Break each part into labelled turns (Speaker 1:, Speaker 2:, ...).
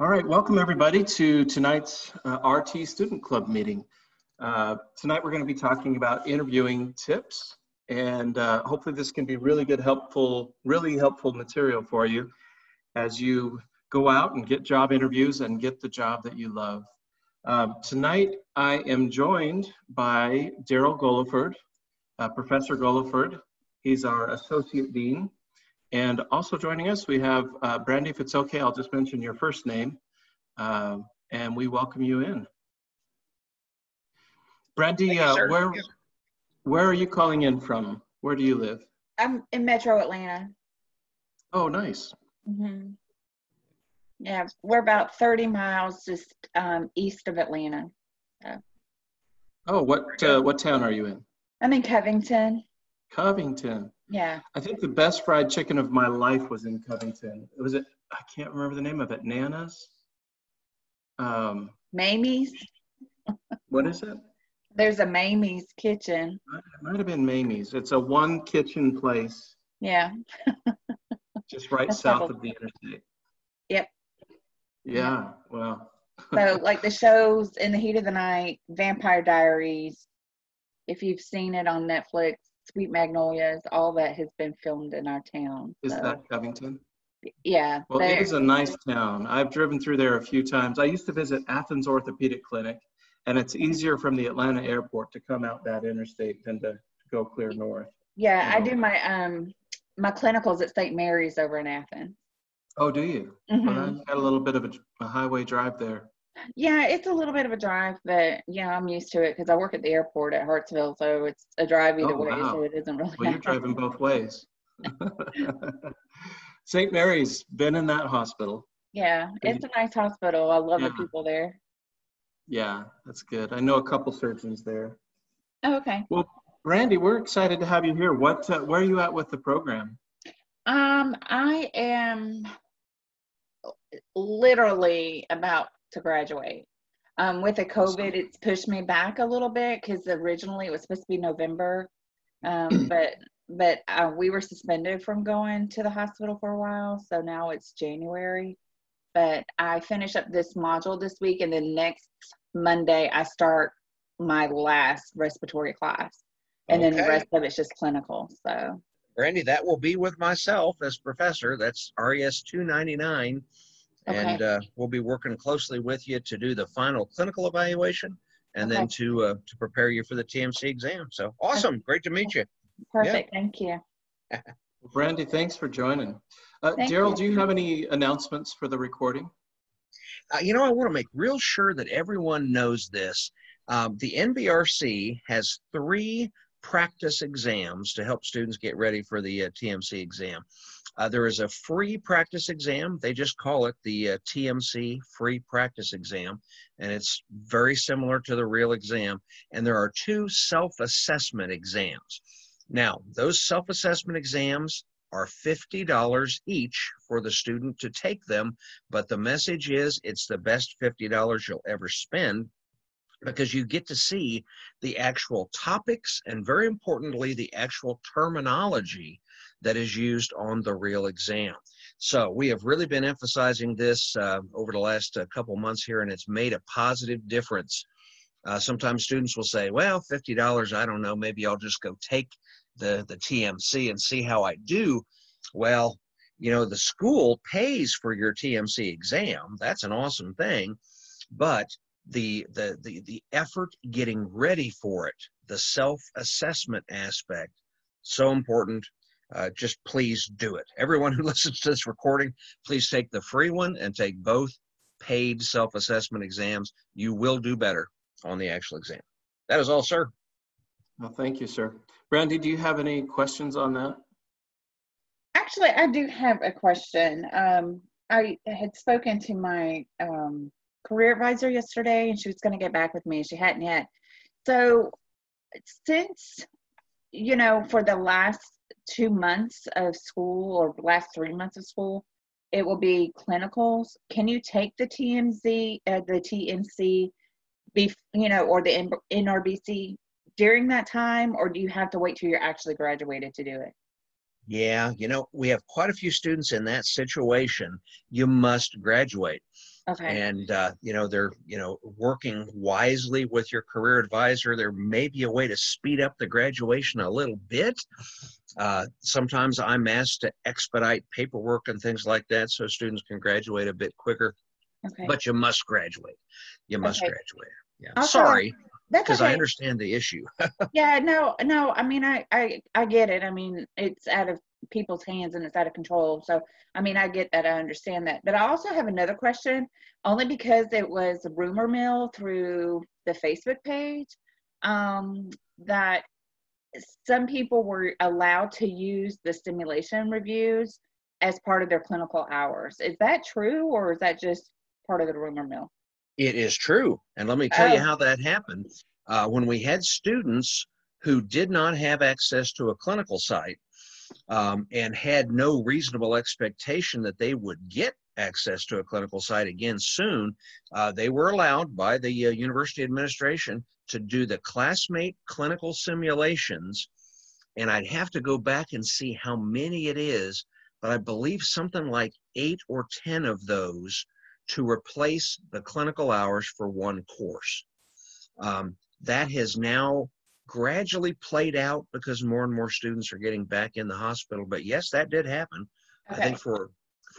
Speaker 1: All right, welcome everybody to tonight's RT Student Club meeting. Tonight we're going to be talking about interviewing tips, and hopefully this can be really helpful material for you as you go out and get job interviews and get the job that you love. Tonight I am joined by Daryl Goliford, Professor Goliford. He's our Associate Dean. And also joining us, we have Brandy. If it's okay, I'll just mention your first name, and we welcome you in. Brandy, where are you calling in from? Where do you live?
Speaker 2: I'm in Metro Atlanta.
Speaker 1: Oh, nice.
Speaker 2: Mm-hmm. Yeah, we're about 30 miles just east of Atlanta. So.
Speaker 1: Oh, what town are you in?
Speaker 2: I'm in Covington.
Speaker 1: Covington.
Speaker 2: Yeah.
Speaker 1: I think the best fried chicken of my life was in Covington. I can't remember the name of it. Nana's?
Speaker 2: Mamie's.
Speaker 1: What is it?
Speaker 2: There's a Mamie's kitchen.
Speaker 1: It might have been Mamie's. It's a one kitchen place.
Speaker 2: Yeah.
Speaker 1: Just right south of the interstate.
Speaker 2: Yep.
Speaker 1: Yeah, well.
Speaker 2: So like the shows In the Heat of the Night, Vampire Diaries, if you've seen it on Netflix, Sweet Magnolias, all that has been filmed in our town.
Speaker 1: Is that Covington?
Speaker 2: Yeah.
Speaker 1: Well, it is a nice town. I've driven through there a few times. I used to visit Athens Orthopedic Clinic, and it's easier from the Atlanta airport to come out that interstate than to go clear north.
Speaker 2: Yeah, I do my clinicals at St. Mary's over in Athens.
Speaker 1: Oh, do you?
Speaker 2: Mm-hmm.
Speaker 1: Well, you got a little bit of a highway drive there.
Speaker 2: Yeah, it's a little bit of a drive, but yeah, I'm used to it because I work at the airport at Hartsville, so it's a drive either way, so it isn't really.
Speaker 1: Well, you're driving both ways. St. Mary's, been in that hospital.
Speaker 2: Yeah, it's a nice hospital. I love the people there.
Speaker 1: Yeah, that's good. I know a couple surgeons there.
Speaker 2: Oh, okay.
Speaker 1: Well, Brandy, we're excited to have you here. Where are you at with the program?
Speaker 2: I am literally about to graduate. With the COVID, it's pushed me back a little bit because originally it was supposed to be November, but we were suspended from going to the hospital for a while, so now it's January. But I finish up this module this week, and then next Monday I start my last respiratory class, and then the rest of it's just clinical. So,
Speaker 3: Brandy, that will be with myself as professor. That's RES 299. And we'll be working closely with you to do the final clinical evaluation and then to prepare you for the TMC exam. So awesome. Great to meet you.
Speaker 2: Perfect. Yeah. Thank you.
Speaker 1: Brandy, thanks for joining. Daryl, do you have any announcements for the recording?
Speaker 3: I want to make real sure that everyone knows this. The NBRC has 3 practice exams to help students get ready for the TMC exam. There is a free practice exam. They just call it the TMC free practice exam, and it's very similar to the real exam. And there are 2 self-assessment exams. Now, those self-assessment exams are $50 each for the student to take them, but the message is it's the best $50 you'll ever spend, because you get to see the actual topics and, very importantly, the actual terminology that is used on the real exam. So we have really been emphasizing this over the last couple months here, and it's made a positive difference. Sometimes students will say, well, $50, I don't know, maybe I'll just go take the TMC and see how I do. Well, the school pays for your TMC exam. That's an awesome thing. But the effort getting ready for it, the self-assessment aspect, so important. Just please do it. Everyone who listens to this recording, please take the free one and take both paid self-assessment exams. You will do better on the actual exam. That is all, sir.
Speaker 1: Well, thank you, sir. Brandy, do you have any questions on that?
Speaker 2: Actually, I do have a question. I had spoken to my career advisor yesterday, and she was going to get back with me. She hadn't yet. So since, for the last 2 months of school, or the last 3 months of school, it will be clinicals. Can you take the TMC, the TMC, or the NRBC during that time, or do you have to wait till you're actually graduated to do it?
Speaker 3: Yeah, we have quite a few students in that situation. You must graduate.
Speaker 2: Okay.
Speaker 3: And, they're, working wisely with your career advisor. There may be a way to speed up the graduation a little bit. Sometimes I'm asked to expedite paperwork and things like that so students can graduate a bit quicker,
Speaker 2: Okay.
Speaker 3: but you must graduate. You must
Speaker 2: Okay.
Speaker 3: graduate. Yeah.
Speaker 2: Also,
Speaker 3: Sorry,
Speaker 2: that's
Speaker 3: because I
Speaker 2: okay.
Speaker 3: understand the issue.
Speaker 2: Yeah, no. I mean, I get it. I mean, it's out of people's hands and it's out of control. So, I mean, I get that. I understand that. But I also have another question, only because it was a rumor mill through the Facebook page, that some people were allowed to use the stimulation reviews as part of their clinical hours. Is that true, or is that just part of the rumor mill?
Speaker 3: It is true. And let me tell you
Speaker 2: Oh,
Speaker 3: how that happened. When we had students who did not have access to a clinical site, and had no reasonable expectation that they would get access to a clinical site again soon, they were allowed by the university administration to do the classmate clinical simulations. And I'd have to go back and see how many it is, but I believe something like 8 or 10 of those to replace the clinical hours for one course. That has now gradually played out because more and more students are getting back in the hospital. But yes, that did happen. I
Speaker 2: okay.
Speaker 3: think for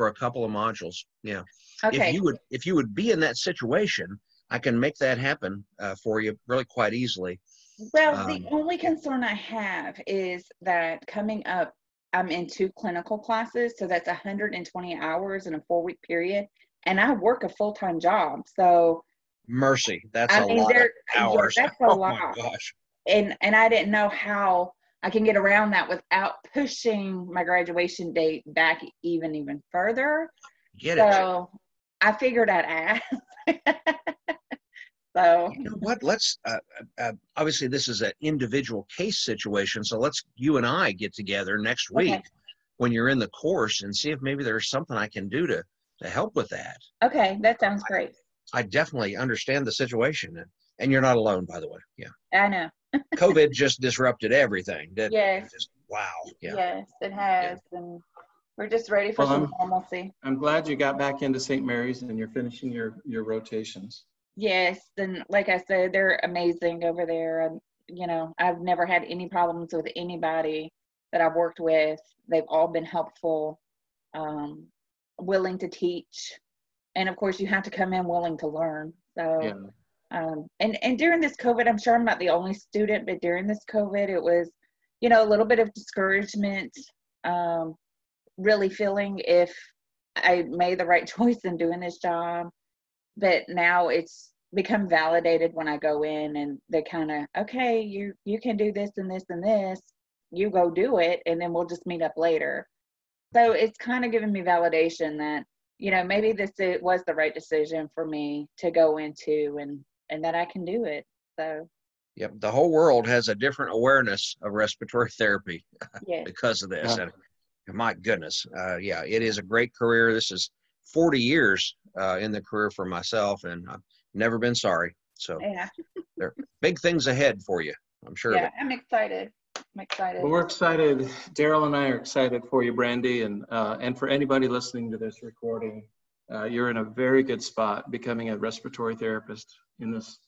Speaker 3: a couple of modules. Yeah.
Speaker 2: Okay.
Speaker 3: If you would be in that situation, I can make that happen for you really quite easily.
Speaker 2: Well, the only concern I have is that coming up, I'm in 2 clinical classes, so that's 120 hours in a 4-week period, and I work a full-time job. So,
Speaker 3: Mercy, that's
Speaker 2: I
Speaker 3: a
Speaker 2: mean,
Speaker 3: lot of
Speaker 2: yeah,
Speaker 3: hours.
Speaker 2: that's a
Speaker 3: Oh my
Speaker 2: lot.
Speaker 3: gosh.
Speaker 2: And I didn't know how I can get around that without pushing my graduation date back even further.
Speaker 3: Get it.
Speaker 2: So, I figured I'd ask. So,
Speaker 3: You know what? Let's obviously this is an individual case situation, so let's you and I get together next week
Speaker 2: okay.
Speaker 3: when you're in the course and see if maybe there's something I can do to help with that.
Speaker 2: Okay, that sounds great.
Speaker 3: I definitely understand the situation, and you're not alone, by the way. Yeah,
Speaker 2: I know.
Speaker 3: COVID just disrupted everything, didn't it?
Speaker 2: Yes.
Speaker 3: Just wow. Yeah.
Speaker 2: Yes, it
Speaker 3: Yeah.
Speaker 2: has. And we're just ready for
Speaker 1: Well,
Speaker 2: some normalcy.
Speaker 1: I'm glad you got back into St. Mary's and you're finishing your rotations.
Speaker 2: Yes, and like I said, they're amazing over there. And, I've never had any problems with anybody that I've worked with. They've all been helpful, willing to teach. And of course, you have to come in willing to learn.
Speaker 1: Yeah.
Speaker 2: So, and during this COVID, I'm sure I'm not the only student, but during this COVID, it was, a little bit of discouragement, really feeling if I made the right choice in doing this job. But now it's become validated when I go in and they kind of, okay, you can do this and this and this, you go do it, and then we'll just meet up later. So it's kind of given me validation that, maybe it was the right decision for me to go into, and that I can do it. So
Speaker 3: Yep. The whole world has a different awareness of respiratory therapy
Speaker 2: yeah.
Speaker 3: because of this.
Speaker 1: Yeah.
Speaker 3: And my goodness, yeah, it is a great career. This is 40 years in the career for myself, and I've never been sorry. So
Speaker 2: Yeah.
Speaker 3: there are big things ahead for you. I'm sure of
Speaker 2: Yeah,
Speaker 3: it.
Speaker 2: I'm excited. I'm excited.
Speaker 1: Well, we're excited. Daryl and I are excited for you, Brandy, and for anybody listening to this recording. You're in a very good spot becoming a respiratory therapist in this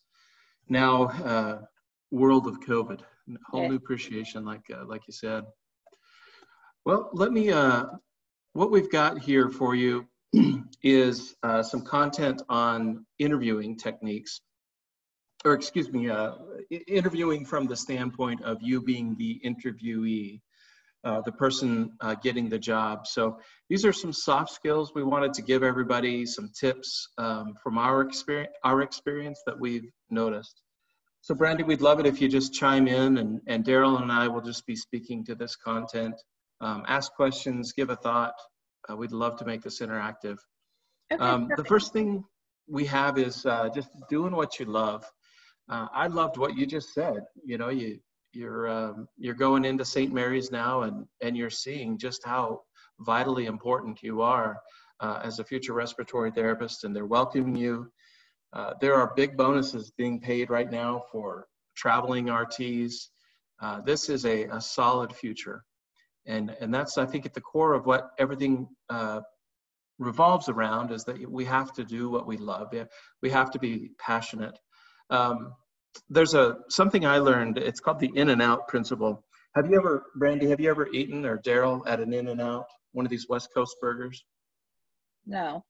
Speaker 1: now world of COVID. Whole
Speaker 2: Yeah.
Speaker 1: new appreciation, like you said. Well, what we've got here for you is some content on interviewing techniques, or excuse me, interviewing from the standpoint of you being the interviewee, the person getting the job. So these are some soft skills we wanted to give everybody, some tips from our experience that we've noticed. So Brandy, we'd love it if you just chime in, and Daryl and I will just be speaking to this content. Ask questions, give a thought. We'd love to make this interactive.
Speaker 2: Okay.
Speaker 1: The first thing we have is just doing what you love. I loved what you just said. You're going into St. Mary's now, and you're seeing just how vitally important you are as a future respiratory therapist, and they're welcoming you. There are big bonuses being paid right now for traveling RTs. This is a solid future. And that's, I think, at the core of what everything revolves around is that we have to do what we love. We have to be passionate. There's something I learned. It's called the In-N-Out principle. Brandy, have you ever eaten, or Daryl, at an In-N-Out, one of these West Coast burgers?
Speaker 2: No.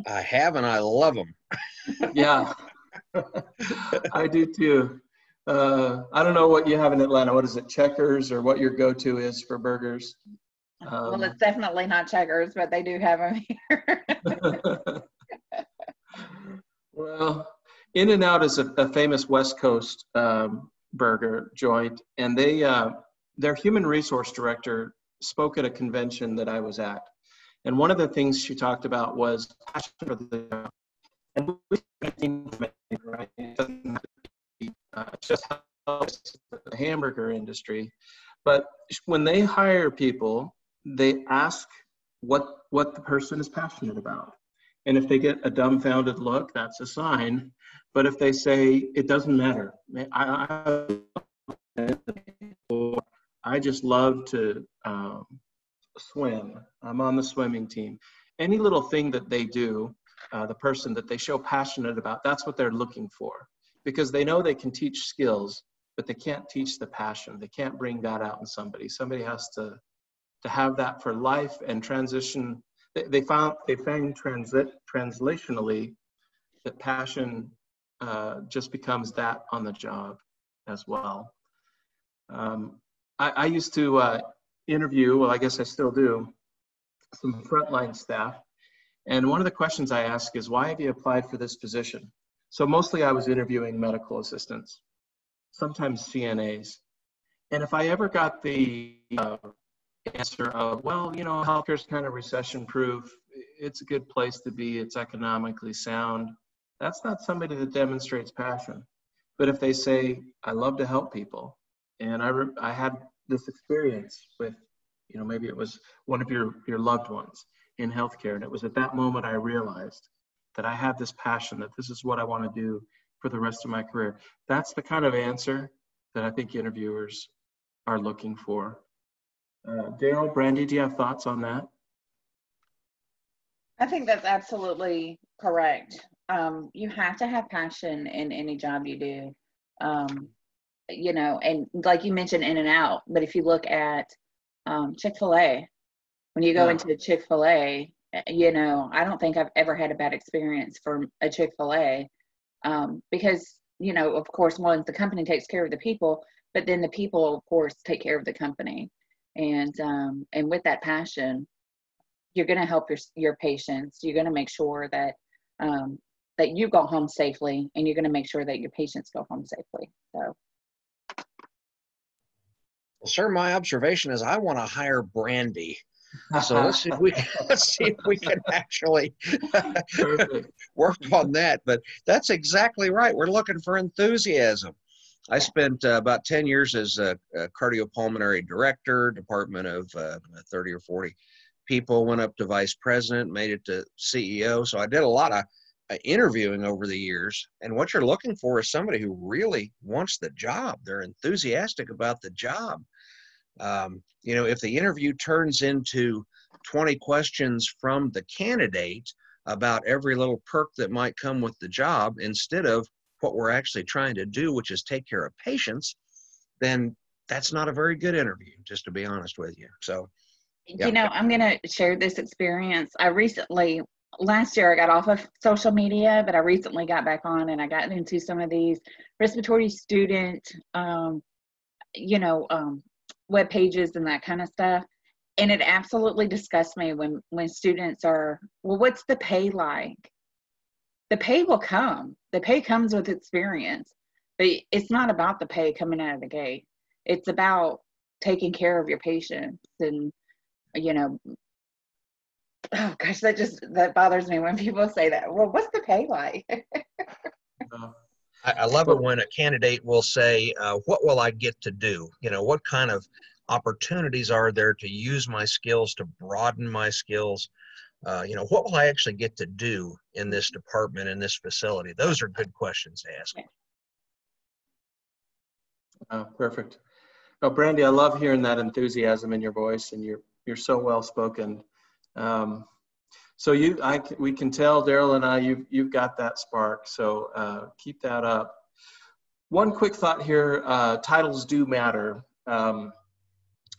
Speaker 3: I have, and I love them.
Speaker 1: Yeah, I do too. I don't know what you have in Atlanta. What is it, Checkers, or what your go-to is for burgers?
Speaker 2: Well, it's definitely not Checkers, but they do have them here.
Speaker 1: Well, In-N-Out is a famous West Coast burger joint, and their human resource director spoke at a convention that I was at. And one of the things she talked about was passion for the job. And right? It doesn't have to be just the hamburger industry. But when they hire people, they ask what the person is passionate about. And if they get a dumbfounded look, that's a sign. But if they say, it doesn't matter, I just love to swim, I'm on the swimming team. Any little thing that they do, the person that they show passionate about, that's what they're looking for. Because they know they can teach skills, but they can't teach the passion. They can't bring that out in somebody. Somebody has to have that for life and transition. They found translationally that passion just becomes that on the job as well. I used to interview, well, I guess I still do, some frontline staff. And one of the questions I ask is, why have you applied for this position? So mostly I was interviewing medical assistants, sometimes CNAs. And if I ever got the answer of, well, you know, healthcare is kind of recession proof, it's a good place to be, it's economically sound, that's not somebody that demonstrates passion. But if they say, I love to help people, and I had this experience with, you know, maybe it was one of your loved ones in healthcare, and it was at that moment I realized that I have this passion, that this is what I want to do for the rest of my career. That's the kind of answer that I think interviewers are looking for. Daryl, Brandy, do you have thoughts on that?
Speaker 2: I think that's absolutely correct. You have to have passion in any job you do. You know, and like you mentioned, In-N-Out, but if you look at Chick-fil-A, when you go into Chick-fil-A, you know, I don't think I've ever had a bad experience from a Chick-fil-A because, you know, of course, one, the company takes care of the people, but then the people, of course, take care of the company. And with that passion, you're going to help your patients. You're going to make sure that that you go home safely, and you're going to make sure that your patients go home safely. So.
Speaker 3: Well, sir, my observation is I want to hire Brandy. So let's see if we can actually work on that. But that's exactly right. We're looking for enthusiasm. I spent about 10 years as a cardiopulmonary director, department of 30 or 40 people, went up to vice president, made it to CEO. So I did a lot of interviewing over the years. And what you're looking for is somebody who really wants the job. They're enthusiastic about the job. You know, if the interview turns into 20 questions from the candidate about every little perk that might come with the job, instead of what we're actually trying to do, which is take care of patients, then that's not a very good interview, just to be honest with you. So, yeah.
Speaker 2: You know, I'm going to share this experience. Last year I got off of social media, but I recently got back on, and I got into some of these respiratory student, you know, web pages and that kind of stuff. And it absolutely disgusts me when students are, well, what's the pay like? The pay will come. The pay comes with experience, but it's not about the pay coming out of the gate. It's about taking care of your patients. And, you know, oh gosh, that bothers me when people say that. Well, what's the pay like?
Speaker 3: I love it when a candidate will say, what will I get to do? You know, what kind of opportunities are there to use my skills, to broaden my skills? You know, what will I actually get to do in this department, in this facility? Those are good questions to ask.
Speaker 1: Oh, perfect. Oh, Brandy, I love hearing that enthusiasm in your voice, and you're so well spoken. So we can tell, Daryl and I, you've got that spark. So keep that up. One quick thought here, titles do matter.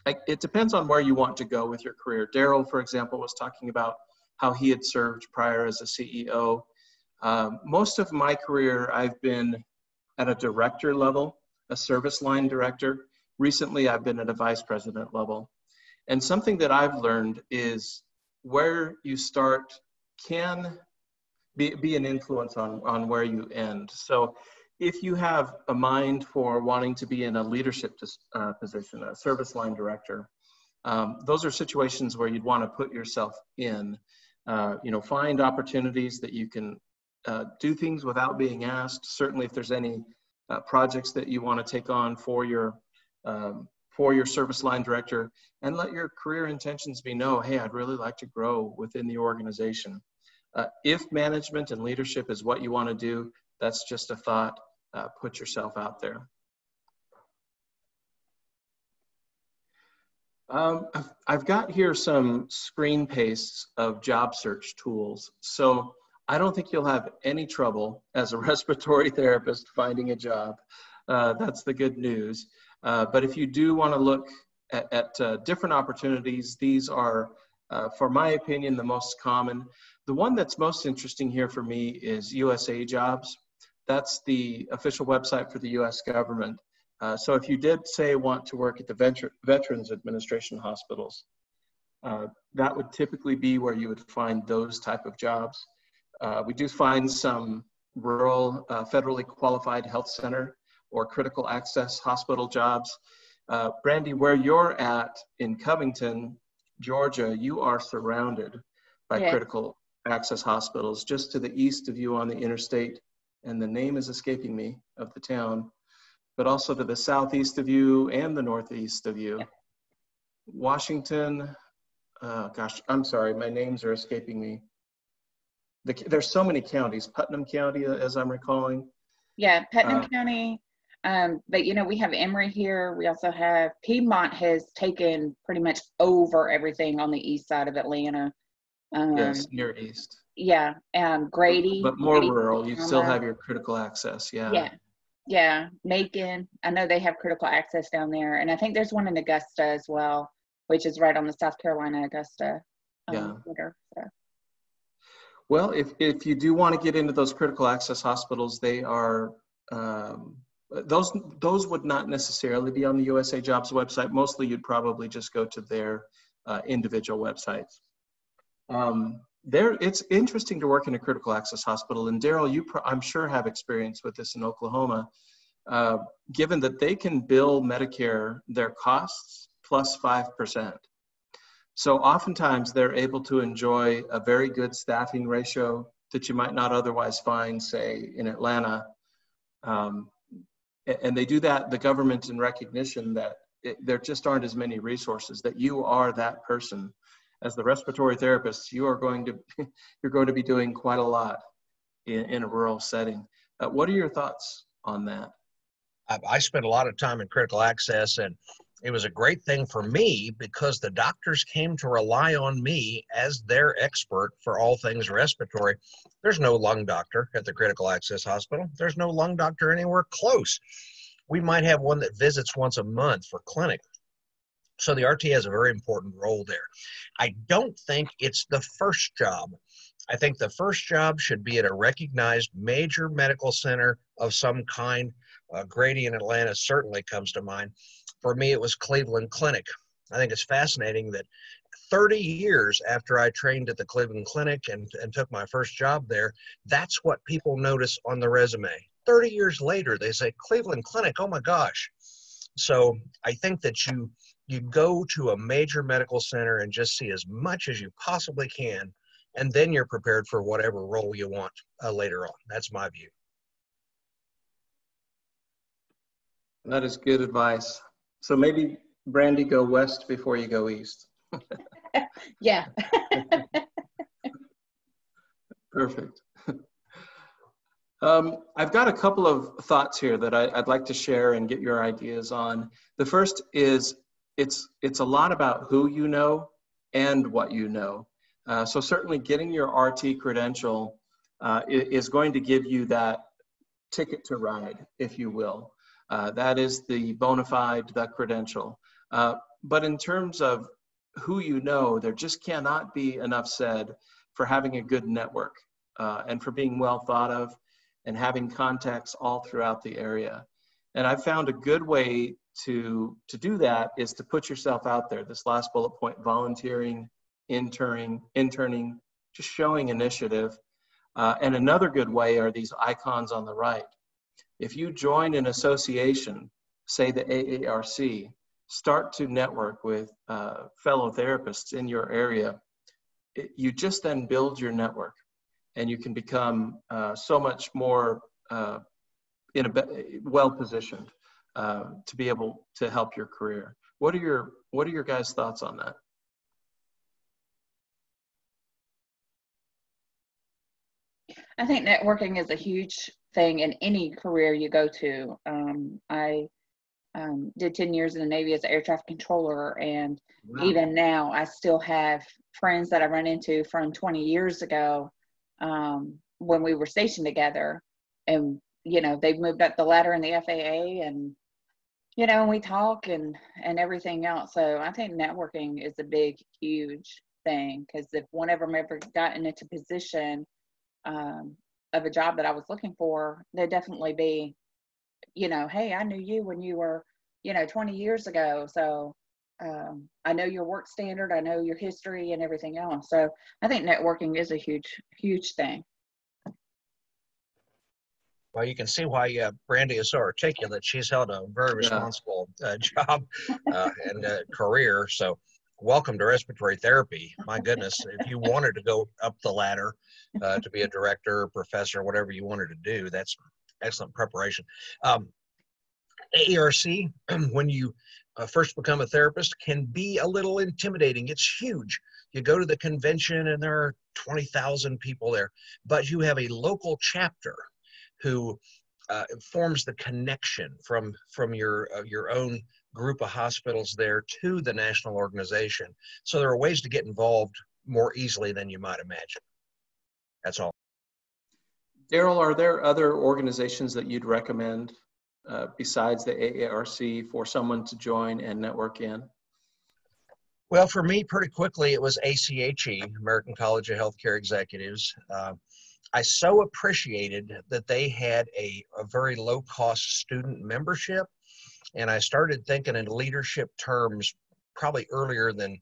Speaker 1: It depends on where you want to go with your career. Daryl, for example, was talking about how he had served prior as a CEO. Most of my career, I've been at a director level, a service line director. Recently, I've been at a vice president level. And something that I've learned is where you start can be an influence on where you end. So if you have a mind for wanting to be in a leadership position, a service line director, those are situations where you'd want to put yourself in. Find opportunities that you can do things without being asked. Certainly if there's any projects that you want to take on for your service line director, and let your career intentions be hey, I'd really like to grow within the organization. If management and leadership is what you want to do, that's just a thought. Put yourself out there. I've got here some screen pastes of job search tools. So I don't think you'll have any trouble as a respiratory therapist finding a job. That's the good news. But if you do want to look at different opportunities, these are, for my opinion, the most common. The one that's most interesting here for me is USA Jobs. That's the official website for the US government. So if you did say want to work at the Veterans Administration hospitals, that would typically be where you would find those type of jobs. We do find some rural federally qualified health center or critical access hospital jobs. Brandy, where you're at in Covington, Georgia, you are surrounded by critical access hospitals just to the east of you on the interstate, and the name is escaping me of the town, but also to the southeast of you and the northeast of you. Washington, gosh, I'm sorry, my names are escaping me. There's so many counties. Putnam County, as I'm recalling.
Speaker 2: Yeah, Putnam County. But we have Emory here. We also have Piedmont has taken pretty much over everything on the east side of Atlanta.
Speaker 1: Yes, near east.
Speaker 2: Yeah, Grady.
Speaker 1: But more
Speaker 2: Grady,
Speaker 1: rural. You still have your critical access.
Speaker 2: Yeah. Macon. I know they have critical access down there, and I think there's one in Augusta as well, which is right on the South Carolina Augusta border. So.
Speaker 1: Well, if you do want to get into those critical access hospitals, they are those would not necessarily be on the USA Jobs website. Mostly, you'd probably just go to their individual websites. It's interesting to work in a critical access hospital, and Daryl, you I'm sure have experience with this in Oklahoma, given that they can bill Medicare their costs plus 5%. So oftentimes they're able to enjoy a very good staffing ratio that you might not otherwise find, say, in Atlanta. And they do that, the government, in recognition that there just aren't as many resources, that you are that person. As the respiratory therapist, you're going to be doing quite a lot in a rural setting. What are your thoughts on that?
Speaker 3: I spent a lot of time in critical access, and it was a great thing for me because the doctors came to rely on me as their expert for all things respiratory. There's no lung doctor at the critical access hospital. There's no lung doctor anywhere close. We might have one that visits once a month for clinic. So the RT has a very important role there. I don't think it's the first job. I think the first job should be at a recognized major medical center of some kind. Grady in Atlanta certainly comes to mind. For me, it was Cleveland Clinic. I think it's fascinating that 30 years after I trained at the Cleveland Clinic and took my first job there, that's what people notice on the resume. 30 years later, they say, Cleveland Clinic, oh my gosh. So I think that you go to a major medical center and just see as much as you possibly can, and then you're prepared for whatever role you want later on. That's my view.
Speaker 1: That is good advice. So maybe, Brandy, go west before you go east.
Speaker 2: Yeah.
Speaker 1: Perfect. I've got a couple of thoughts here that I'd like to share and get your ideas on. The first is it's a lot about who you know and what you know. So certainly getting your RT credential is going to give you that ticket to ride, if you will. That is the bona fide, the credential. But in terms of who you know, there just cannot be enough said for having a good network and for being well thought of and having contacts all throughout the area. And I've found a good way to do that is to put yourself out there. This last bullet point, volunteering, interning, just showing initiative. And another good way are these icons on the right. If you join an association, say the AARC, start to network with fellow therapists in your area, you just then build your network and you can become so much more well-positioned to be able to help your career. What are your guys' thoughts on that?
Speaker 2: I think networking is a huge thing in any career you go to. I did 10 years in the Navy as an air traffic controller, and
Speaker 3: Wow.
Speaker 2: even now I still have friends that I run into from 20 years ago when we were stationed together, and they've moved up the ladder in the FAA, and we talk and everything else. So I think networking is a big, huge thing, because if one of them ever gotten into position of a job that I was looking for, they'd definitely be, hey, I knew you when you were, 20 years ago. So I know your work standard, I know your history and everything else. So I think networking is a huge, huge thing.
Speaker 3: Well, you can see why Brandy is so articulate. She's held a very responsible job and career. So welcome to respiratory therapy. My goodness, if you wanted to go up the ladder to be a director, professor, whatever you wanted to do, that's excellent preparation. AARC, when you first become a therapist, can be a little intimidating. It's huge. You go to the convention and there are 20,000 people there, but you have a local chapter who forms the connection from your own group of hospitals there to the national organization. So there are ways to get involved more easily than you might imagine. That's all.
Speaker 1: Daryl, are there other organizations that you'd recommend besides the AARC for someone to join and network in?
Speaker 3: Well, for me, pretty quickly, it was ACHE, American College of Healthcare Executives. I so appreciated that they had a very low-cost student membership, and I started thinking in leadership terms probably earlier than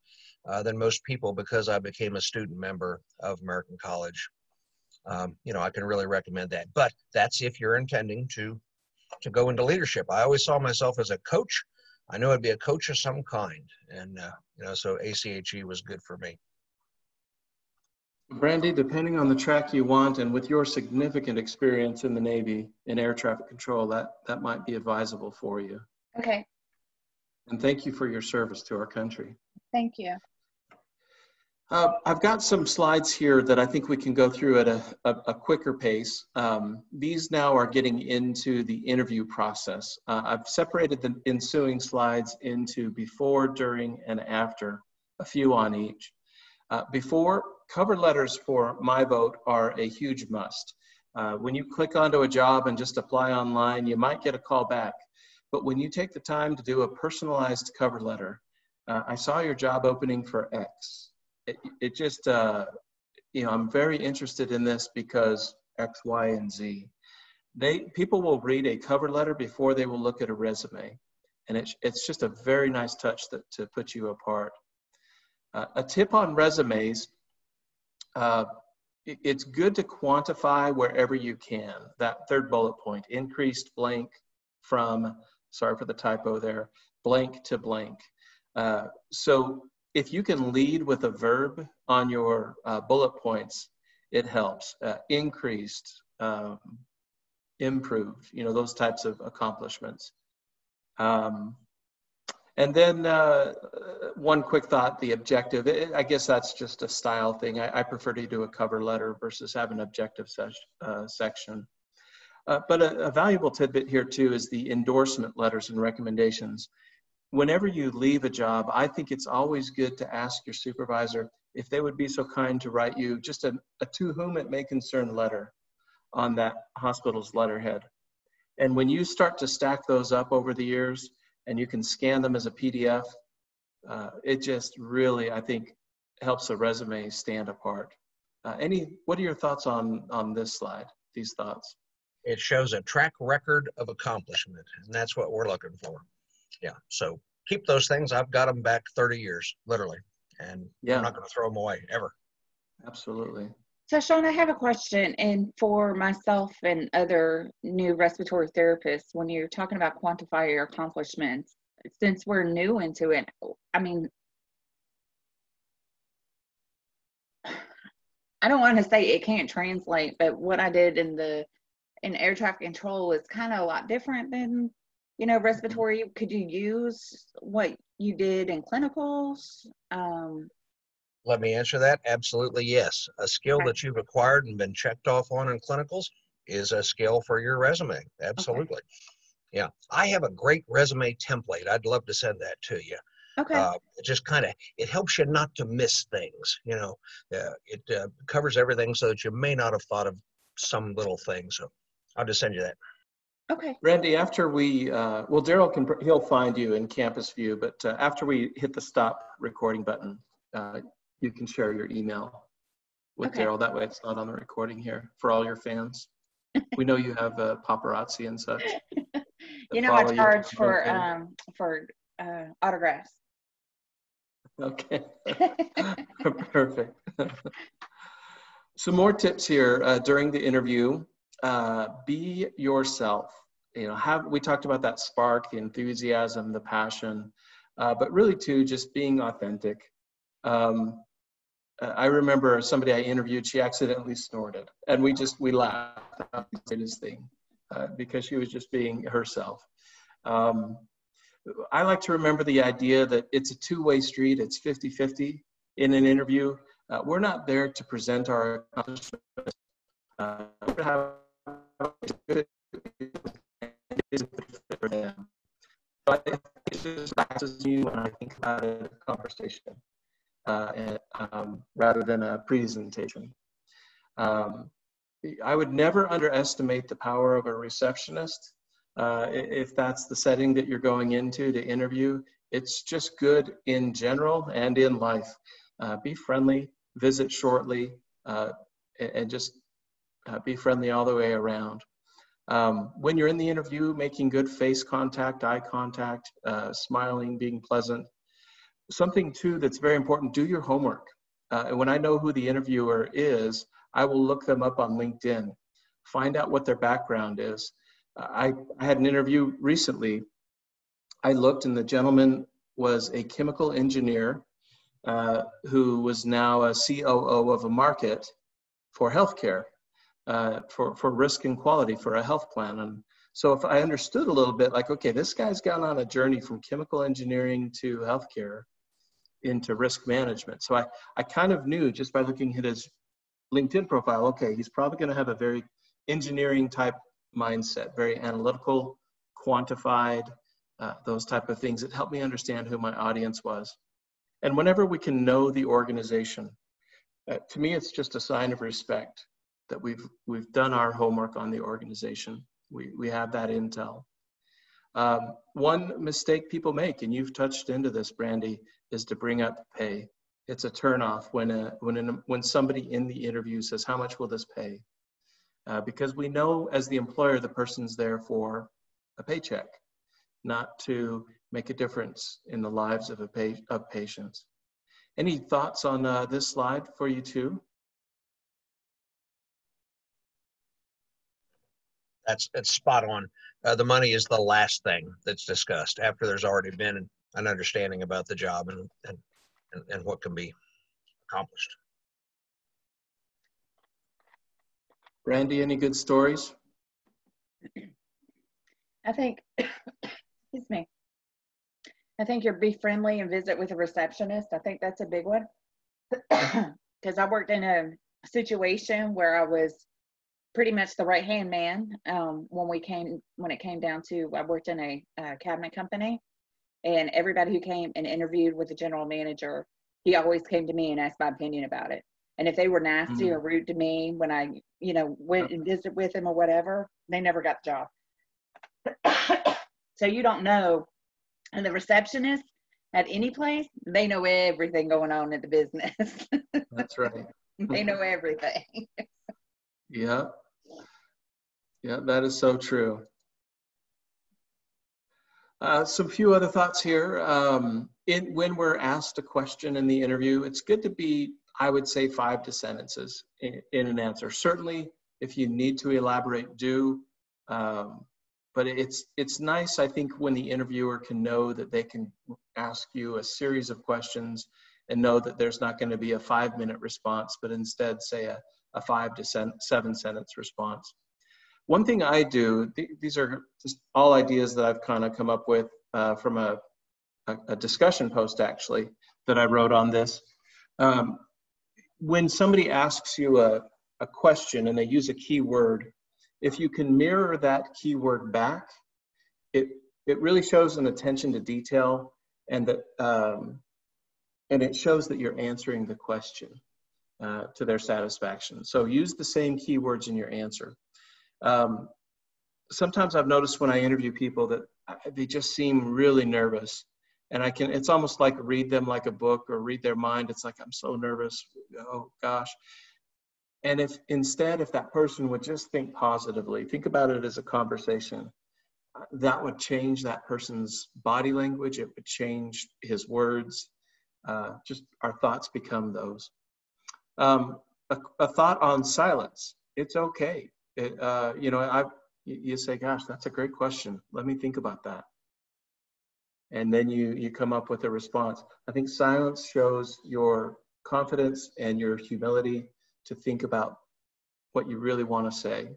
Speaker 3: most people, because I became a student member of American College. I can really recommend that. But that's if you're intending to go into leadership. I always saw myself as a coach. I knew I'd be a coach of some kind, and so ACHE was good for me.
Speaker 1: Brandy, depending on the track you want, and with your significant experience in the Navy in air traffic control, that might be advisable for you.
Speaker 2: Okay.
Speaker 1: And thank you for your service to our country.
Speaker 2: Thank you.
Speaker 1: I've got some slides here that I think we can go through at a quicker pace. These now are getting into the interview process. I've separated the ensuing slides into before, during, and after, a few on each. Before, cover letters for my vote are a huge must. When you click onto a job and just apply online, you might get a call back. But when you take the time to do a personalized cover letter, I saw your job opening for X. It just, I'm very interested in this because X, Y, and Z. People will read a cover letter before they will look at a resume. And it's just a very nice touch to put you apart. A tip on resumes, it's good to quantify wherever you can. That third bullet point, increased blank from, sorry for the typo there, blank to blank. So if you can lead with a verb on your bullet points, it helps. Increased, improved, those types of accomplishments. And then one quick thought, the objective, I guess that's just a style thing. I prefer to do a cover letter versus have an objective section. But a valuable tidbit here too is the endorsement letters and recommendations. Whenever you leave a job, I think it's always good to ask your supervisor, if they would be so kind to write you just a to whom it may concern letter on that hospital's letterhead. And when you start to stack those up over the years and you can scan them as a PDF, it just really, I think, helps a resume stand apart. What are your thoughts on this slide, these thoughts?
Speaker 3: It shows a track record of accomplishment, and that's what we're looking for. Yeah, so keep those things. I've got them back 30 years, literally, and
Speaker 1: Yeah.
Speaker 3: I'm not going to throw them away, ever.
Speaker 1: Absolutely.
Speaker 2: So Sean, I have a question, and for myself and other new respiratory therapists, when you're talking about quantify your accomplishments, since we're new into it, I mean, I don't want to say it can't translate, but what I did in air traffic control is kind of a lot different than, respiratory. Could you use what you did in clinicals?
Speaker 3: Let me answer that. Absolutely, yes. A skill
Speaker 2: Okay.
Speaker 3: that you've acquired and been checked off on in clinicals is a skill for your resume. Absolutely. Okay. Yeah. I have a great resume template. I'd love to send that to you.
Speaker 2: Okay.
Speaker 3: It just it helps you not to miss things. It covers everything so that you may not have thought of some little thing. So I'll just send you that.
Speaker 2: Okay.
Speaker 1: Randy, after we, Daryl he'll find you in Campus View, but after we hit the stop recording button, you can share your email with Daryl. That way it's not on the recording here for all your fans. We know you have paparazzi and such.
Speaker 2: I charge for autographs.
Speaker 1: Okay. Perfect. Some more tips here during the interview. Be yourself. We talked about that spark, the enthusiasm, the passion, but really too, just being authentic. I remember somebody I interviewed, she accidentally snorted, and we laughed. That was the greatest thing because she was just being herself. I like to remember the idea that it's a two-way street. It's 50-50 in an interview. We're not there to present our accomplishments. But it just practices me when I think about a conversation rather than a presentation. I would never underestimate the power of a receptionist. If that's the setting that you're going into to interview, it's just good in general and in life. Be friendly, visit shortly, and just be friendly all the way around. When you're in the interview, making good face contact, eye contact, smiling, being pleasant. Something too that's very important, do your homework. And when I know who the interviewer is, I will look them up on LinkedIn, find out what their background is. I had an interview recently. I looked, and the gentleman was a chemical engineer who was now a COO of a market for healthcare, for risk and quality for a health plan. And so if I understood a little bit, like, okay, this guy's gone on a journey from chemical engineering to healthcare into risk management. So I kind of knew just by looking at his LinkedIn profile, okay, he's probably going to have a very engineering type mindset, very analytical, quantified, those type of things that helped me understand who my audience was. And whenever we can know the organization, to me, it's just a sign of respect that we've done our homework on the organization. We have that intel. One mistake people make, and you've touched into this, Brandy, is to bring up pay. It's a turnoff when somebody in the interview says, "How much will this pay?" Because we know as the employer, the person's there for a paycheck, not to make a difference in the lives of patients. Any thoughts on this slide for you too?
Speaker 3: That's spot on. The money is the last thing that's discussed after there's already been an understanding about the job and what can be accomplished.
Speaker 1: Brandy, any good stories?
Speaker 2: I think, excuse me. I think you're be friendly and visit with a receptionist. I think that's a big one. Because I worked in a situation where I was pretty much the right-hand man when it came down to, I worked in a cabinet company, and everybody who came and interviewed with the general manager he always came to me and asked my opinion about it. And if they were nasty or rude to me when I, went and visited with him or whatever, they never got the job. So you don't know. And the receptionist at any place, they know everything going on at the business.
Speaker 1: That's right.
Speaker 2: They know everything.
Speaker 1: Yeah. Yeah, that is so true. Some few other thoughts here. When we're asked a question in the interview, it's good to be, I would say, 5 to sentences in an answer. Certainly, if you need to elaborate, do. But it's nice, I think, when the interviewer can know that they can ask you a series of questions and know that there's not going to be a 5-minute response, but instead say a 5 to 7 sentence response. One thing I do, these are just all ideas that I've kind of come up with from a discussion post, actually, that I wrote on this. When somebody asks you a question and they use a keyword, if you can mirror that keyword back, it really shows an attention to detail, and that and it shows that you're answering the question to their satisfaction. So use the same keywords in your answer. Sometimes I've noticed when I interview people that they just seem really nervous, and it's almost like read them like a book or read their mind. It's like, I'm so nervous. Oh gosh. And if that person would just think positively, think about it as a conversation, that would change that person's body language. It would change his words. Just our thoughts become those. A thought on silence. It's okay. You say, gosh, that's a great question. Let me think about that. And then you come up with a response. I think silence shows your confidence and your humility to think about what you really want to say.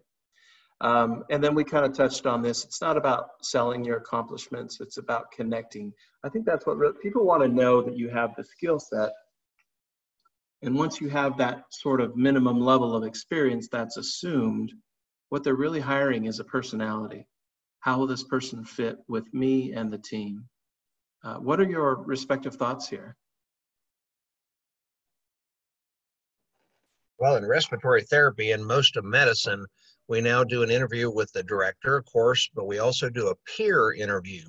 Speaker 1: And then we kind of touched on this. It's not about selling your accomplishments. It's about connecting. I think that's what people want to know, that you have the skill set. And once you have that sort of minimum level of experience that's assumed, what they're really hiring is a personality. How will this person fit with me and the team? What are your respective thoughts here?
Speaker 3: Well, in respiratory therapy and most of medicine, we now do an interview with the director, of course, but we also do a peer interview.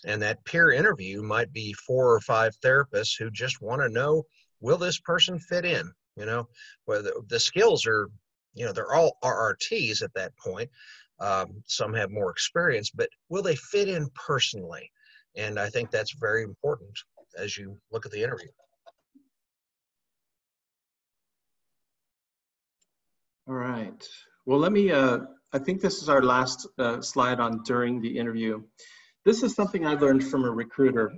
Speaker 3: And that peer interview might be 4 or 5 therapists who just want to know, will this person fit in? Where the skills are, they're all RRTs at that point. Some have more experience, but will they fit in personally? And I think that's very important as you look at the interview.
Speaker 1: All right. Well, let me, I think this is our last slide on during the interview. This is something I learned from a recruiter,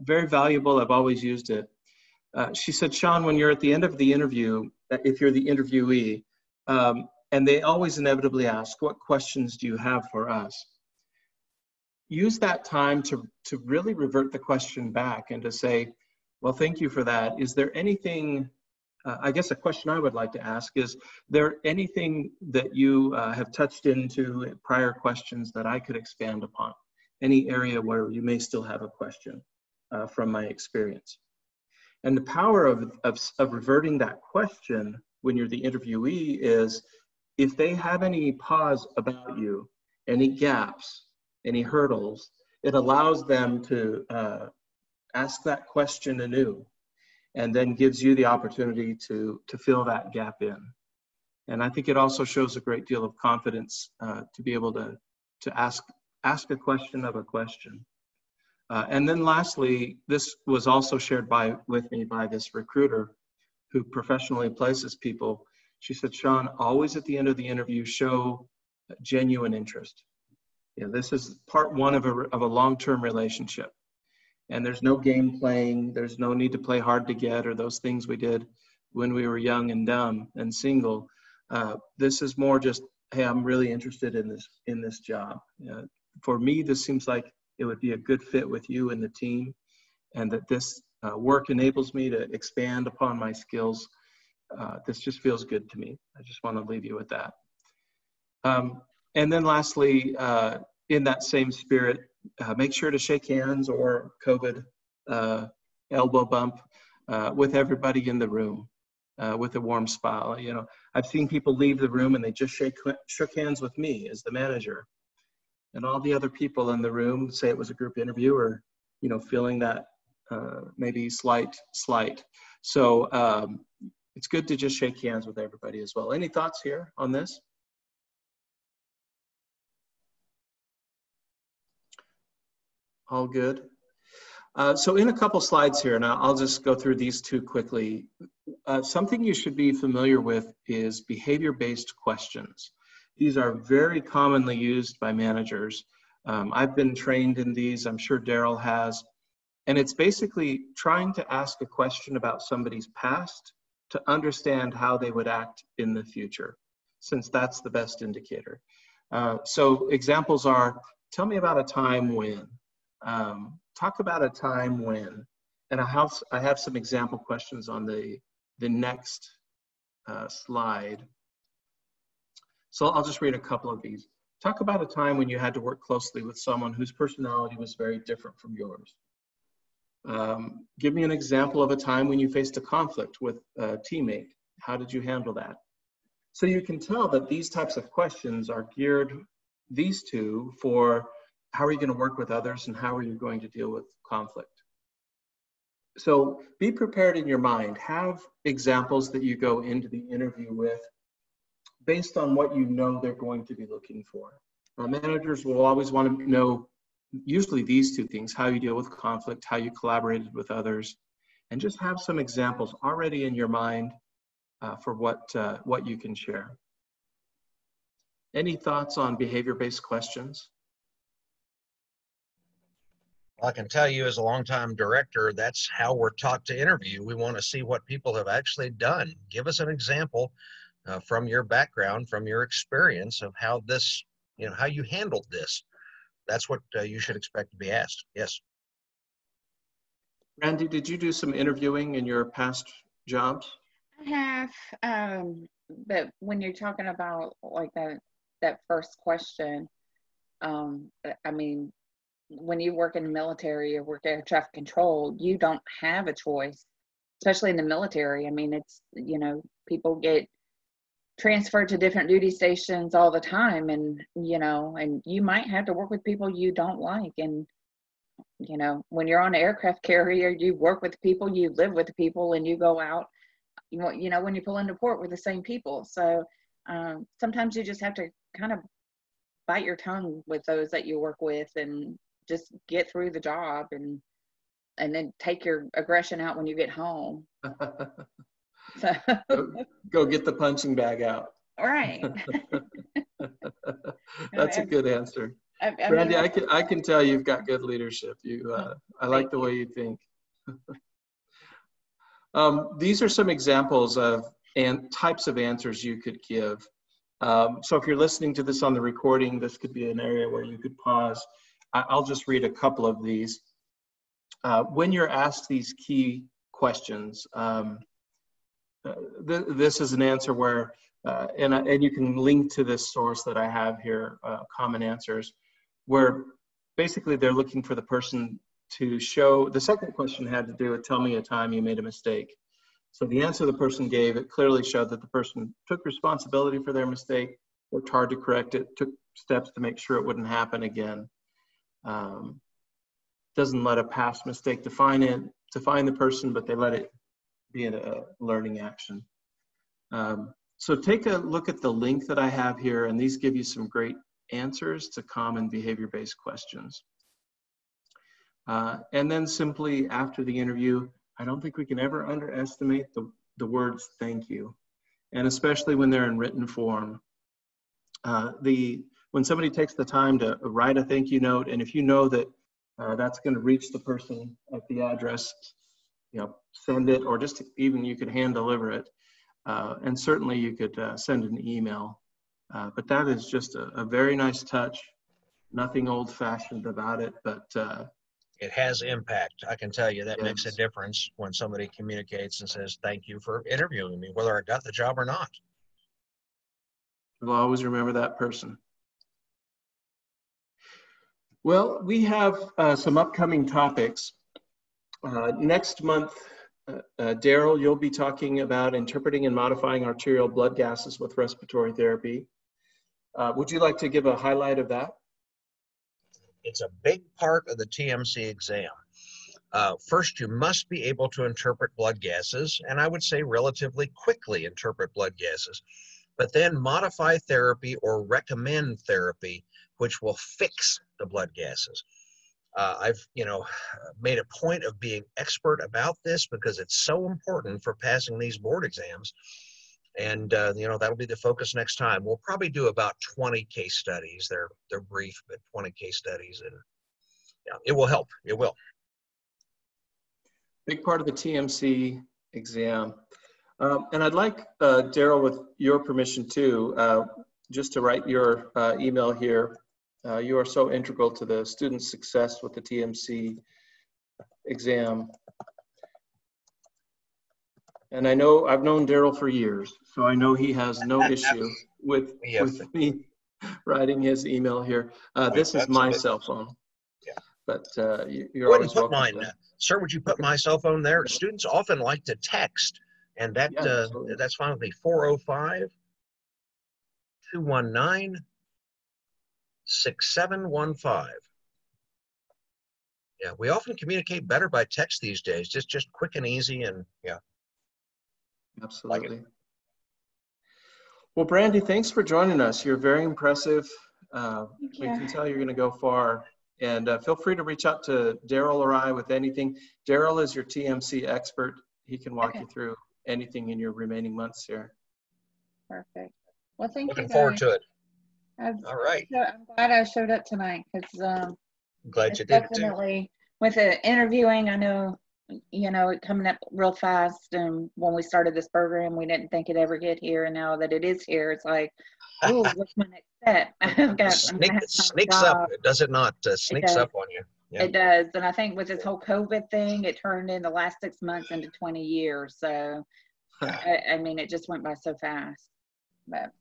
Speaker 1: very valuable. I've always used it. She said, Sean, when you're at the end of the interview, if you're the interviewee, and they always inevitably ask, what questions do you have for us? Use that time to really revert the question back and to say, well, thank you for that. Is there anything, I guess a question I would like to ask is there anything that you have touched into prior questions that I could expand upon? Any area where you may still have a question from my experience? And the power of reverting that question when you're the interviewee is, if they have any pause about you, any gaps, any hurdles, it allows them to ask that question anew, and then gives you the opportunity to fill that gap in. And I think it also shows a great deal of confidence to be able to ask a question of a question. And then lastly, this was also shared with me by this recruiter who professionally places people. She said, Sean, always at the end of the interview, show genuine interest. This is part one of a long-term relationship. And there's no game playing. There's no need to play hard to get or those things we did when we were young and dumb and single. This is more just, hey, I'm really interested in this job. For me, this seems like it would be a good fit with you and the team, and that this work enables me to expand upon my skills. This just feels good to me. I just want to leave you with that. And then lastly, in that same spirit, make sure to shake hands or COVID elbow bump with everybody in the room with a warm smile. You know, I've seen people leave the room and they just shook hands with me as the manager. And all the other people in the room, say it was a group interview, or, you know, feeling that maybe slight. So it's good to just shake hands with everybody as well. Any thoughts here on this? All good. So in a couple slides here, and I'll just go through these two quickly. Something you should be familiar with is behavior-based questions. These are very commonly used by managers. I've been trained in these, I'm sure Daryl has. And it's basically trying to ask a question about somebody's past to understand how they would act in the future, since that's the best indicator. So examples are, tell me about a time when. Talk about a time when. And I have some example questions on the next slide. So I'll just read a couple of these. Talk about a time when you had to work closely with someone whose personality was very different from yours. Give me an example of a time when you faced a conflict with a teammate. How did you handle that? So you can tell that these types of questions are geared, these two, for how are you going to work with others and how are you going to deal with conflict? So be prepared in your mind. Have examples that you go into the interview with based on what you know they're going to be looking for. Managers will always want to know usually these two things: how you deal with conflict, how you collaborated with others, and just have some examples already in your mind for what you can share. Any thoughts on behavior-based questions?
Speaker 3: I can tell you as a longtime director, that's how we're taught to interview. We want to see what people have actually done. Give us an example from your background, from your experience of how this, you know, how you handled this. That's what you should expect to be asked. Yes.
Speaker 1: Randy, did you do some interviewing in your past jobs?
Speaker 2: I have, but when you're talking about like that first question, I mean, when you work in the military or work air traffic control, you don't have a choice, especially in the military. I mean, it's, you know, people get transferred to different duty stations all the time, and, you know, and you might have to work with people you don't like. And, you know, when you're on an aircraft carrier, you work with people, you live with people, and you go out, you know, when you pull into port with the same people. So sometimes you just have to kind of bite your tongue with those that you work with and just get through the job, and then take your aggression out when you get home. So
Speaker 1: go get the punching bag out.
Speaker 2: Right.
Speaker 1: That's a good answer. Randy, I can tell you've got good leadership. I like the way you think. These are some examples of types of answers you could give. So if you're listening to this on the recording, this could be an area where you could pause. I'll just read a couple of these. When you're asked these key questions, this is an answer where, and you can link to this source that I have here, Common Answers, where basically they're looking for the person to show. The second question had to do with, tell me a time you made a mistake. So the answer the person gave, it clearly showed that the person took responsibility for their mistake, worked hard to correct it, took steps to make sure it wouldn't happen again. Doesn't let a past mistake define the person, but they let it be a learning action. So take a look at the link that I have here, and these give you some great answers to common behavior-based questions. And then simply after the interview, I don't think we can ever underestimate the words thank you, and especially when they're in written form. When somebody takes the time to write a thank you note, and if you know that that's going to reach the person at the address, you know, send it, or just even you could hand deliver it. And certainly you could send an email. But that is just a very nice touch. Nothing old-fashioned about it, but
Speaker 3: it has impact. I can tell you that
Speaker 1: yes.
Speaker 3: makes a difference when somebody communicates and says, thank you for interviewing me, whether I got the job or not.
Speaker 1: We'll always remember that person. Well, we have some upcoming topics. Next month, Daryl, you'll be talking about interpreting and modifying arterial blood gases with respiratory therapy. Would you like to give a highlight of that?
Speaker 3: It's a big part of the TMC exam. First, you must be able to interpret blood gases, and I would say relatively quickly interpret blood gases, but then modify therapy or recommend therapy, which will fix the blood gases. I've, made a point of being expert about this because it's so important for passing these board exams. And, that'll be the focus next time. We'll probably do about 20 case studies. They're brief, but 20 case studies. And yeah, it will help. It will.
Speaker 1: Big part of the TMC exam. And I'd like, Daryl, with your permission too, just to write your email here. You are so integral to the student's success with the TMC exam. And I know I've known Daryl for years, so I know he has no issue with me writing his email here. This is my cell phone.
Speaker 3: Yeah.
Speaker 1: But you're always welcome.
Speaker 3: Mine. Sir, would you put my cell phone there? Students often like to text, and that that's fine with me. 405-219-6715. Yeah, we often communicate better by text these days. Just quick and easy, and yeah.
Speaker 1: Absolutely. Like well, Brandy, thanks for joining us. You're very impressive. We can tell you're going to go far. And feel free to reach out to Daryl or I with anything. Daryl is your TMC expert. He can walk you through anything in your remaining months here.
Speaker 2: Perfect. Well, thank you.
Speaker 3: Looking forward to it. All right.
Speaker 2: I'm glad I showed up tonight because
Speaker 3: glad you did.
Speaker 2: Definitely with the interviewing, I know, it coming up real fast. And when we started this program, we didn't think it'd ever get here. And now that it is here, it's like, oh, what's my next step?
Speaker 3: Sneaks up, does it not? Sneaks up on you. Yeah.
Speaker 2: It does. And I think with this whole COVID thing, it turned in the last 6 months into 20 years. So, I mean, it just went by so fast. But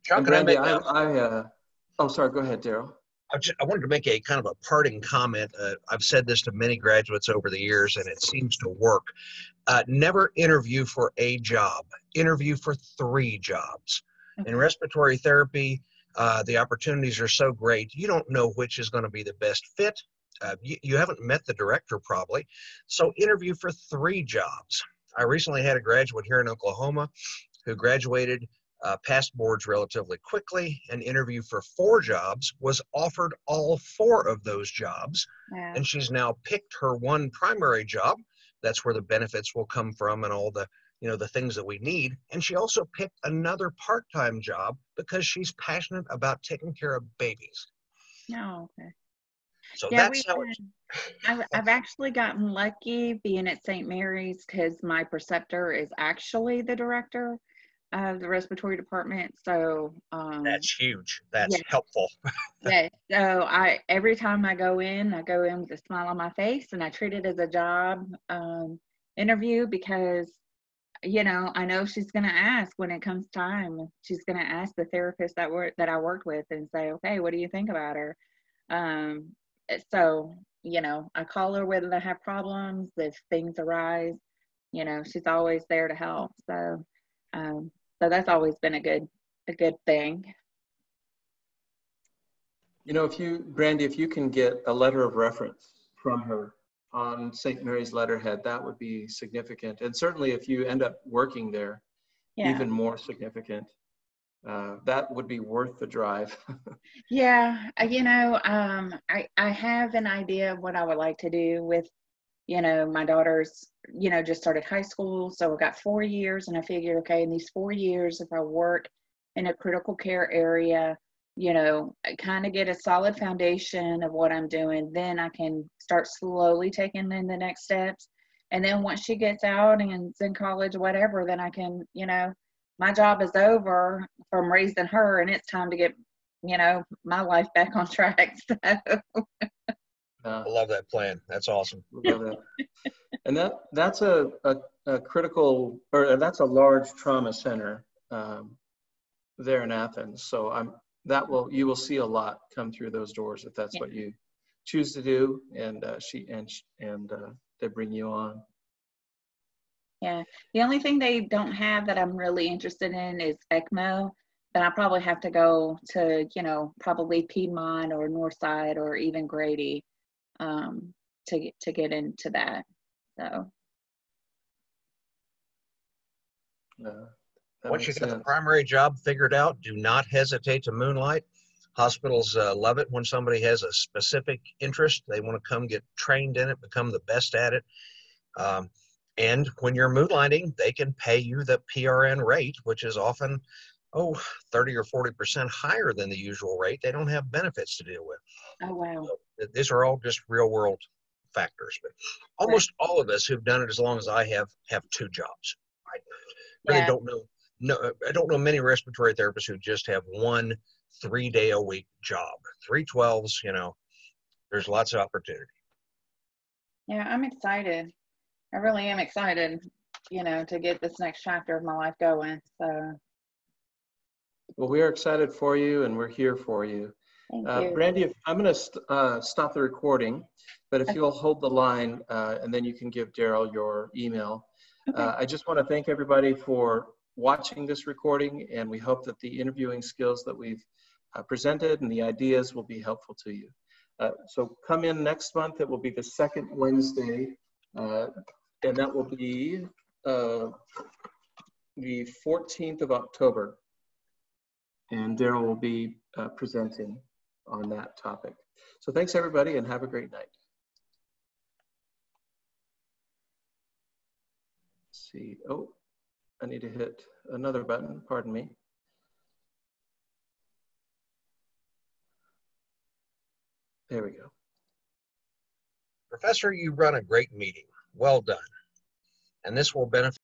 Speaker 1: John, Brandy, oh, sorry, go ahead, Daryl.
Speaker 3: I wanted to make a kind of a parting comment. I've said this to many graduates over the years, and it seems to work. Never interview for a job. Interview for 3 jobs. Okay. In respiratory therapy, the opportunities are so great. You don't know which is going to be the best fit. You haven't met the director probably. So interview for 3 jobs. I recently had a graduate here in Oklahoma who graduated, passed boards relatively quickly, and interviewed for 4 jobs, was offered all 4 of those jobs. Yeah. And she's now picked her one primary job. That's where the benefits will come from and all the, the things that we need. And she also picked another part-time job because she's passionate about taking care of babies.
Speaker 2: Oh, okay.
Speaker 3: So yeah, that's how
Speaker 2: I've actually gotten lucky being at St. Mary's because my preceptor is actually the director of the respiratory department. So
Speaker 3: that's huge. That's helpful.
Speaker 2: Yeah. So every time I go in with a smile on my face, and I treat it as a job interview because I know she's going to ask when it comes time. She's going to ask the therapist that I worked with and say, okay, what do you think about her? So, I call her whether I have problems, if things arise, she's always there to help. So, so that's always been a good thing.
Speaker 1: Brandy, if you can get a letter of reference from her on St. Mary's letterhead, that would be significant. And certainly if you end up working there, even more significant. That would be worth the drive.
Speaker 2: Yeah, I have an idea of what I would like to do with, my daughter's, just started high school. So I've got 4 years, and I figured, okay, in these 4 years, if I work in a critical care area, kind of get a solid foundation of what I'm doing, then I can start slowly taking in the next steps. And then once she gets out and is in college, whatever, then I can, my job is over from raising her, and it's time to get, my life back on track. So.
Speaker 3: I love that plan. That's awesome.
Speaker 1: Love that. And that's a critical, or that's a large trauma center there in Athens. So you will see a lot come through those doors if that's what you choose to do, and they bring you on.
Speaker 2: Yeah. The only thing they don't have that I'm really interested in is ECMO, but I probably have to go to, probably Piedmont or Northside or even Grady to get into that. So.
Speaker 3: Once you
Speaker 1: makes
Speaker 3: get the
Speaker 1: sense.
Speaker 3: primary job figured out, do not hesitate to moonlight. Hospitals love it when somebody has a specific interest. They want to come get trained in it, become the best at it. And when you're moonlighting, they can pay you the PRN rate, which is often, 30 or 40% higher than the usual rate. They don't have benefits to deal with.
Speaker 2: Oh, wow.
Speaker 3: So these are all just real world factors. But almost all of us who've done it as long as I have two jobs. I really don't know. No, I don't know many respiratory therapists who just have 1 3-day-a-week job. 312s, there's lots of opportunity.
Speaker 2: Yeah, I'm excited. I really am excited, to get this next chapter of my life going. So.
Speaker 1: Well, we are excited for you, and we're here for you.
Speaker 2: Thank you.
Speaker 1: Brandy, I'm going to stop the recording, but if you'll hold the line, and then you can give Daryl your email.
Speaker 2: Okay.
Speaker 1: I just want to thank everybody for watching this recording, and we hope that the interviewing skills that we've presented and the ideas will be helpful to you. So come in next month. It will be the second Wednesday, and that will be the 14th of October. And Daryl will be presenting on that topic. So thanks, everybody, and have a great night. Let's see. Oh, I need to hit another button. Pardon me. There we go.
Speaker 3: Professor, you run a great meeting. Well done. And this will benefit